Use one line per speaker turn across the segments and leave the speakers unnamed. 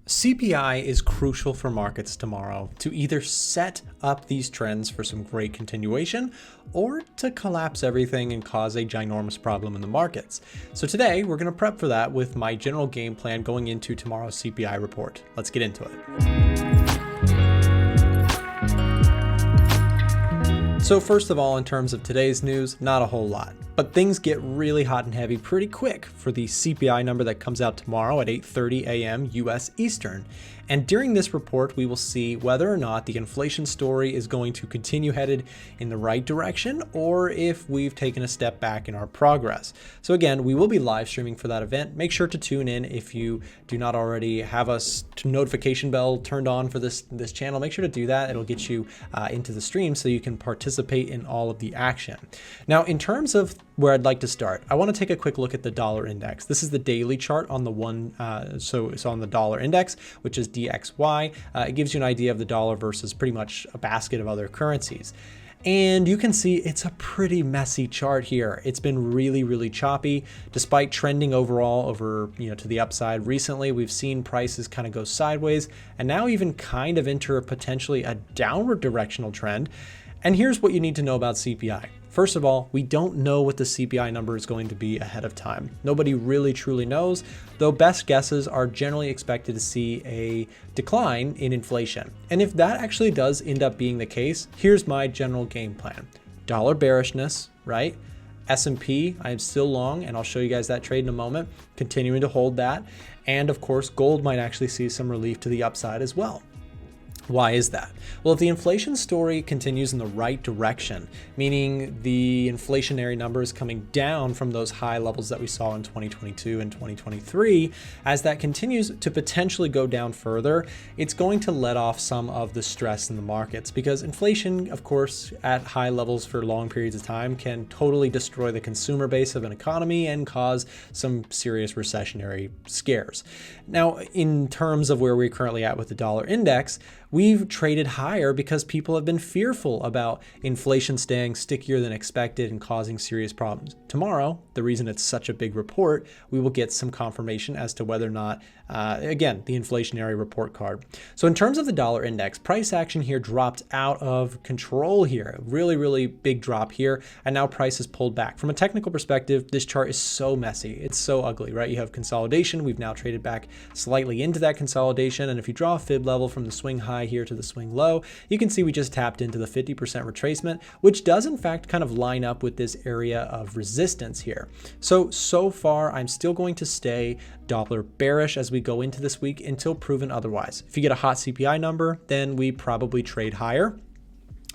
CPI is crucial for markets tomorrow to either set up these trends for some great continuation or to collapse everything and cause a ginormous problem in the markets. So today we're going to prep for that with my general game plan going into tomorrow's CPI report. Let's get into it. So first of all, in terms of today's news, not a whole lot, but things get really hot and heavy pretty quick for the CPI number that comes out tomorrow at 8:30 a.m. US Eastern. And during this report, we will see whether or not the inflation story is going to continue headed in the right direction or if we've taken a step back in our progress. So again, we will be live streaming for that event. Make sure to tune in if you do not already have us notification bell turned on for this channel. Make sure to do that. It'll get you into the stream so you can participate in all of the action. Now, in terms of where I'd like to start, I want to take a quick look at the dollar index. This is the daily chart on the so on the dollar index, which is DXY. It gives you an idea of the dollar versus pretty much a basket of other currencies. And you can see it's a pretty messy chart here. It's been really choppy, despite trending overall over, to the upside. Recently, we've seen prices kind of go sideways and now even kind of enter potentially a downward directional trend. And here's what you need to know about CPI. First of all, we don't know what the CPI number is going to be ahead of time. Nobody really truly knows, though best guesses are generally expected to see a decline in inflation. And if that actually does end up being the case, here's my general game plan. Dollar bearishness, right? S&P, I am still long, and I'll show you guys that trade in a moment, continuing to hold that. And of course, gold might actually see some relief to the upside as well. Why is that? Well, if the inflation story continues in the right direction, meaning the inflationary number is coming down from those high levels that we saw in 2022 and 2023, as that continues to potentially go down further, it's going to let off some of the stress in the markets, because inflation, of course, at high levels for long periods of time can totally destroy the consumer base of an economy and cause some serious recessionary scares. Now, in terms of where we're currently at with the dollar index, we've traded higher because people have been fearful about inflation staying stickier than expected and causing serious problems. Tomorrow, the reason it's such a big report, we will get some confirmation as to whether or not, again, the inflationary report card. So in terms of the dollar index, price action here dropped out of control here. Really big drop here. And now price is pulled back. From a technical perspective, this chart is so messy. It's so ugly, right? You have consolidation. We've now traded back slightly into that consolidation. And if you draw a fib level from the swing high here to the swing low, you can see we just tapped into the 50% retracement, which does in fact kind of line up with this area of resistance here. So far, I'm still going to stay dollar bearish as we go into this week until proven otherwise. If you get a hot CPI number, then we probably trade higher.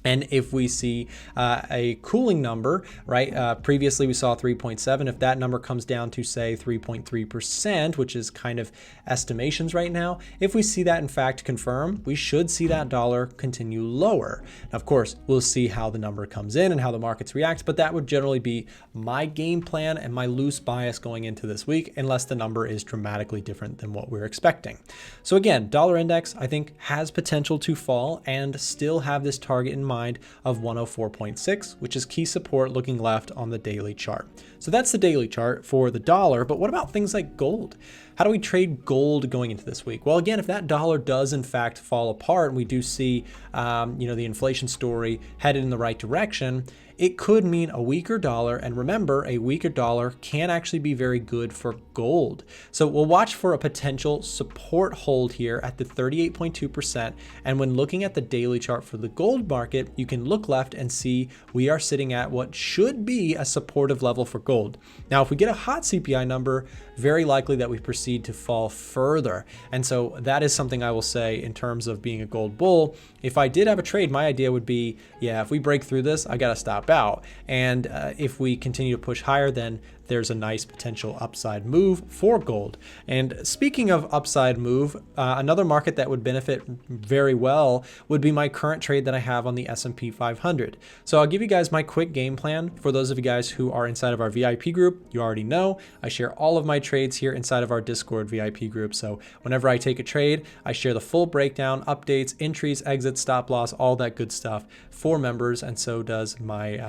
And if we see a cooling number, right, previously we saw 3.7, if that number comes down to say 3.3%, which is kind of estimations right now, if we see that in fact confirm, we should see that dollar continue lower. Now, of course, we'll see how the number comes in and how the markets react, but that would generally be my game plan and my loose bias going into this week, unless the number is dramatically different than what we're expecting. So again, dollar index, I think, has potential to fall and still have this target in mind of 104.6, which is key support looking left on the daily chart. So that's the daily chart for the dollar, but what about things like gold? How do we trade gold going into this week? Well, again, if that dollar does in fact fall apart and we do see the inflation story headed in the right direction, it could mean a weaker dollar. And remember, a weaker dollar can actually be very good for gold. So we'll watch for a potential support hold here at the 38.2%. And when looking at the daily chart for the gold market, you can look left and see we are sitting at what should be a supportive level for gold. Now, if we get a hot CPI number, very likely that we proceed to fall further. And so that is something I will say in terms of being a gold bull. If I did have a trade, my idea would be, yeah, if we break through this, I got to stop out. And if we continue to push higher, then there's a nice potential upside move for gold. And speaking of upside move, another market that would benefit very well would be my current trade that I have on the S&P 500. So I'll give you guys my quick game plan. For those of you guys who are inside of our VIP group, you already know I share all of my trades here inside of our Discord VIP group. So whenever I take a trade, I share the full breakdown, updates, entries, exits, stop loss, all that good stuff for members. And so does my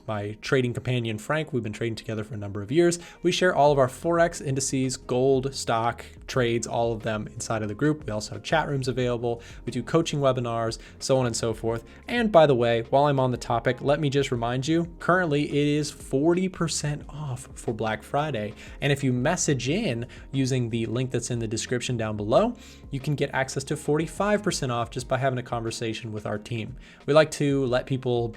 my trading companion Frank. We've been trading together for a number number of years. We share all of our Forex indices, gold, stock, trades, all of them inside of the group. We also have chat rooms available. We do coaching webinars, so on and so forth. And by the way, while I'm on the topic, let me just remind you, currently it is 40% off for Black Friday. And if you message in using the link that's in the description down below, you can get access to 45% off just by having a conversation with our team. We like to let people,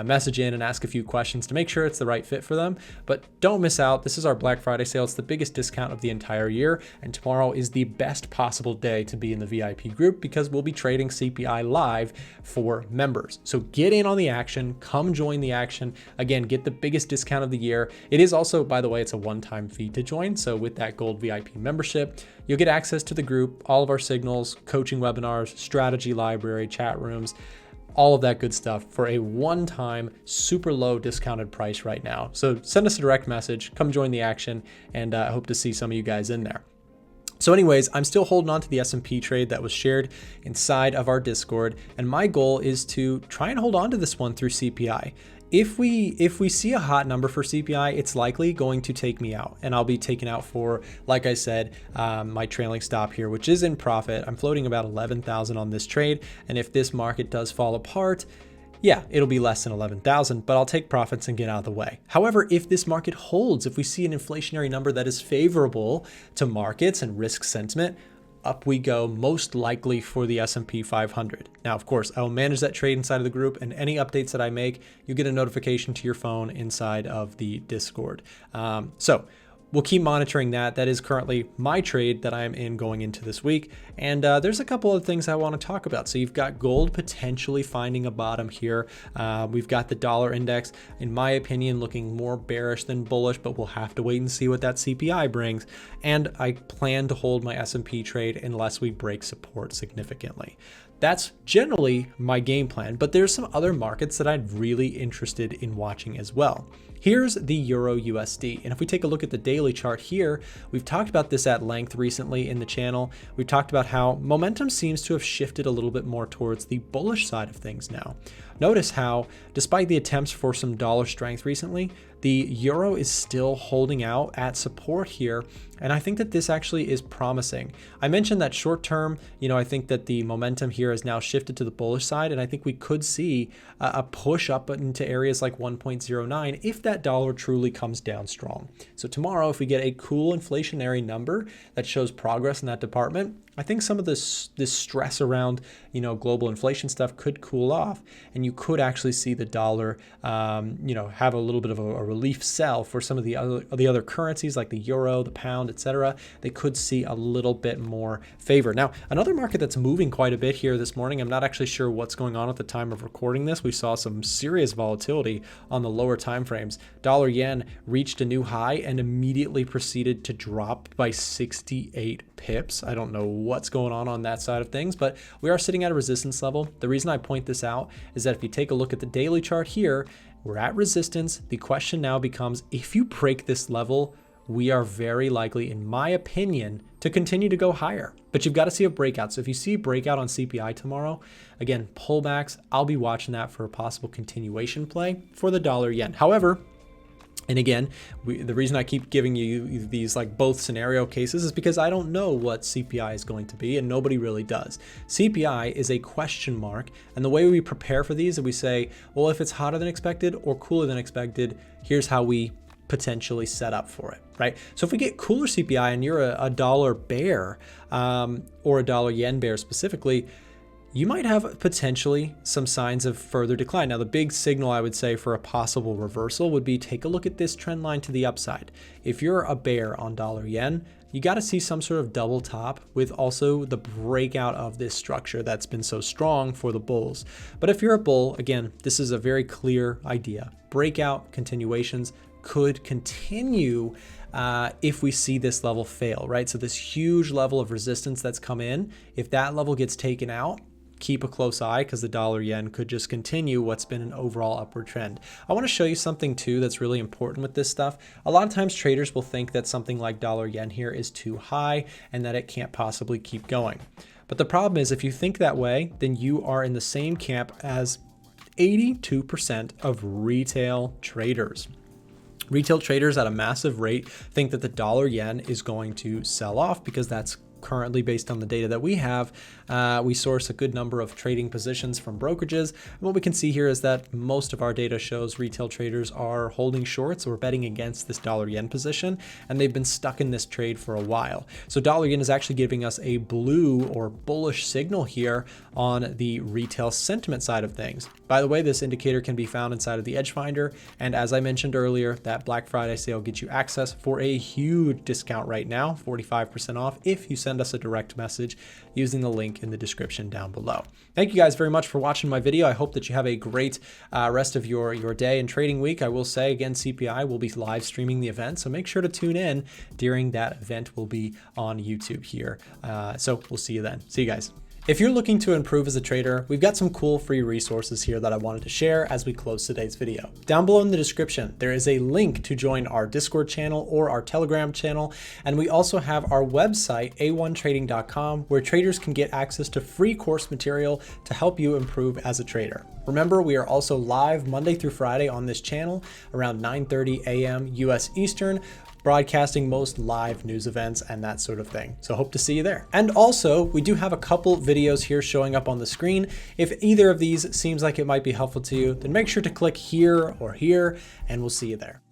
message in and ask a few questions to make sure it's the right fit for them. But don't miss out. This is our Black Friday sale. It's the biggest discount of the entire year. And tomorrow is the best possible day to be in the VIP group because we'll be trading CPI live for members. So get in on the action, come join the action. Again, get the biggest discount of the year. It is also, by the way, it's a one-time fee to join. So with that gold VIP membership, you'll get access to the group, all of our signals, coaching webinars, strategy library, chat rooms, all of that good stuff for a one-time super low discounted price right now. So send us a direct message, come join the action, and I hope to see some of you guys in there. So anyways, I'm still holding on to the S&P trade that was shared inside of our Discord, and my goal is to try and hold on to this one through CPI. If we see a hot number for CPI, it's likely going to take me out, and I'll be taken out for, like I said, my trailing stop here, which is in profit. I'm floating about 11,000 on this trade, and if this market does fall apart, yeah, it'll be less than 11,000, but I'll take profits and get out of the way. However, if this market holds, if we see an inflationary number that is favorable to markets and risk sentiment, up we go, most likely for the S&P 500. Now, of course, I will manage that trade inside of the group, and any updates that I make, you get a notification to your phone inside of the Discord. So we'll keep monitoring that. That is currently my trade that I'm in going into this week. And there's a couple of things I want to talk about. So you've got gold potentially finding a bottom here. We've got the dollar index, in my opinion, looking more bearish than bullish, but we'll have to wait and see what that CPI brings. And I plan to hold my S&P trade unless we break support significantly. That's generally my game plan, but there's some other markets that I'm really interested in watching as well. Here's the Euro USD. And if we take a look at the daily chart here, we've talked about this at length recently in the channel. We've talked about how momentum seems to have shifted a little bit more towards the bullish side of things now. Notice how, despite the attempts for some dollar strength recently, the euro is still holding out at support here. And I think that this actually is promising. I mentioned that short term, I think that the momentum here has now shifted to the bullish side. And I think we could see a push up into areas like 1.09 if that dollar truly comes down strong. So tomorrow, if we get a cool inflationary number that shows progress in that department, I think some of this stress around, global inflation stuff could cool off, and you could actually see the dollar, have a little bit of a relief sell for some of the other currencies like the euro, the pound, etc. They could see a little bit more favor. Now, another market that's moving quite a bit here this morning, I'm not actually sure what's going on at the time of recording this. We saw some serious volatility on the lower time frames. Dollar yen reached a new high and immediately proceeded to drop by 68 pips. I don't know what's going on that side of things, but we are sitting at a resistance level. The reason I point this out is that if you take a look at the daily chart here, we're at resistance. The question now becomes, if you break this level, we are very likely, in my opinion, to continue to go higher. But you've got to see a breakout. So if you see a breakout on CPI tomorrow, again, pullbacks, I'll be watching that for a possible continuation play for the dollar yen. However, and again, the reason I keep giving you these like both scenario cases is because I don't know what CPI is going to be, and nobody really does. CPI is a question mark, and the way we prepare for these is we say, well, if it's hotter than expected or cooler than expected, here's how we potentially set up for it, right? So if we get cooler CPI and you're a dollar bear or a dollar yen bear specifically, you might have potentially some signs of further decline. Now, the big signal I would say for a possible reversal would be take a look at this trend line to the upside. If you're a bear on dollar yen, you got to see some sort of double top with also the breakout of this structure that's been so strong for the bulls. But if you're a bull, again, this is a very clear idea. Breakout continuations could continue if we see this level fail, right? So this huge level of resistance that's come in, if that level gets taken out, keep a close eye because the dollar yen could just continue what's been an overall upward trend. I want to show you something too that's really important with this stuff. A lot of times traders will think that something like dollar yen here is too high and that it can't possibly keep going. But the problem is if you think that way, then you are in the same camp as 82% of retail traders. Retail traders at a massive rate think that the dollar yen is going to sell off because that's currently, based on the data that we have, we source a good number of trading positions from brokerages. And what we can see here is that most of our data shows retail traders are holding shorts or betting against this dollar yen position, and they've been stuck in this trade for a while. So dollar yen is actually giving us a blue or bullish signal here on the retail sentiment side of things. By the way, this indicator can be found inside of the Edge Finder. And as I mentioned earlier, that Black Friday sale gets you access for a huge discount right now, 45% off, if you send us a direct message using the link in the description down below. Thank you guys very much for watching my video. I hope that you have a great rest of your day and trading week. I will say again, CPI will be live streaming the event, so make sure to tune in during that event. Will be on YouTube here. So we'll see you then. See you guys. If you're looking to improve as a trader, we've got some cool free resources here that I wanted to share as we close today's video. Down below in the description, there is a link to join our Discord channel or our Telegram channel. And we also have our website, a1trading.com, where traders can get access to free course material to help you improve as a trader. Remember, we are also live Monday through Friday on this channel around 9:30 a.m. US Eastern, broadcasting most live news events and that sort of thing. So hope to see you there. And also, we do have a couple videos here showing up on the screen. If either of these seems like it might be helpful to you, then make sure to click here or here, and we'll see you there.